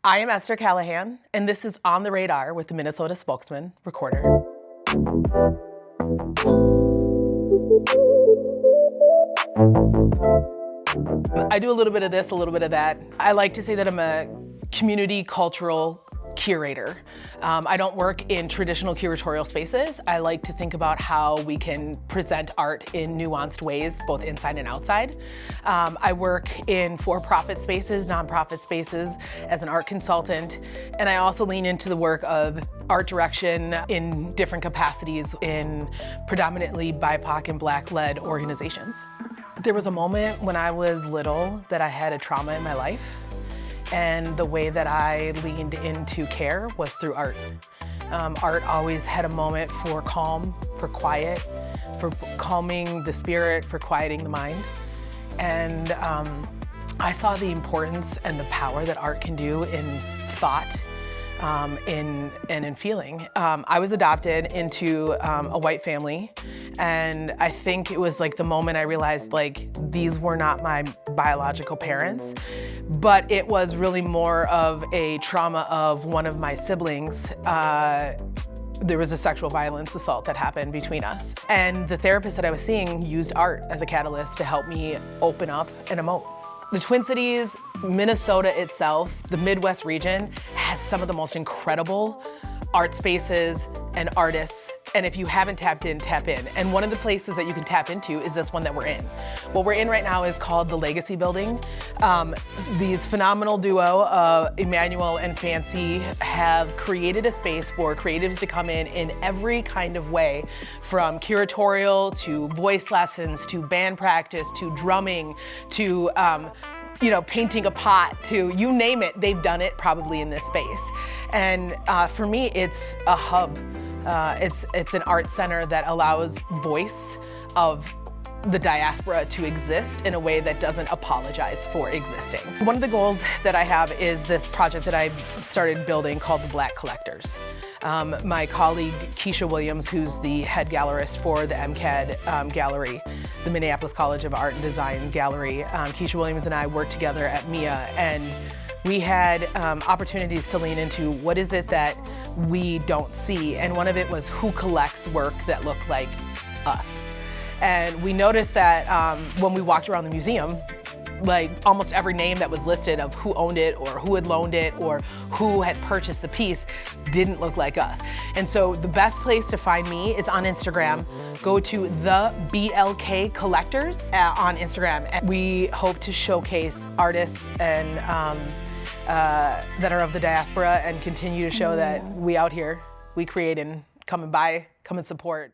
I am Esther Callahan, and this is On the Radar with the Minnesota Spokesman-Recorder. I do a little bit of this, a little bit of that. I like to say that I'm a community cultural curator. I don't work in traditional curatorial spaces. I like to think about how we can present art in nuanced ways, both inside and outside. I work in for-profit spaces, nonprofit spaces as an art consultant, and I also lean into the work of art direction in different capacities in predominantly BIPOC and Black-led organizations. There was a moment when I was little that I had a trauma in my life. And the way that I leaned into care was through art. Art always had a moment for calm, for quiet, for calming the spirit, for quieting the mind. And I saw the importance and the power that art can do in thought and in feeling. I was adopted into a white family, and I think it was like the moment I realized like these were not my biological parents, but it was really more of a trauma of one of my siblings. There was a sexual violence assault that happened between us. And the therapist that I was seeing used art as a catalyst to help me open up and emote. The Twin Cities, Minnesota itself, the Midwest region has some of the most incredible art spaces and artists. And if you haven't tapped in, tap in. And one of the places that you can tap into is this one that we're in. What we're in right now is called the Legacy Building. These phenomenal duo, Emmanuel and Fancy, have created a space for creatives to come in every kind of way, from curatorial to voice lessons, to band practice, to drumming, to painting a pot, to you name it, they've done it probably in this space. And for me, it's a hub. It's an art center that allows voice of the diaspora to exist in a way that doesn't apologize for existing. One of the goals that I have is this project that I've started building called the Black Collectors. My colleague Keisha Williams, who's the head gallerist for the MCAD gallery, the Minneapolis College of Art and Design gallery, Keisha Williams and I worked together at MIA, and we had opportunities to lean into what is it that we don't see, and one of it was who collects work that look like us. And we noticed that when we walked around the museum, like almost every name that was listed of who owned it or who had loaned it or who had purchased the piece didn't look like us. And so the best place to find me is on Instagram. Go to the BLK Collectors on Instagram. And we hope to showcase artists and that are of the diaspora and continue to show that we out here, we create, and come and buy, come and support.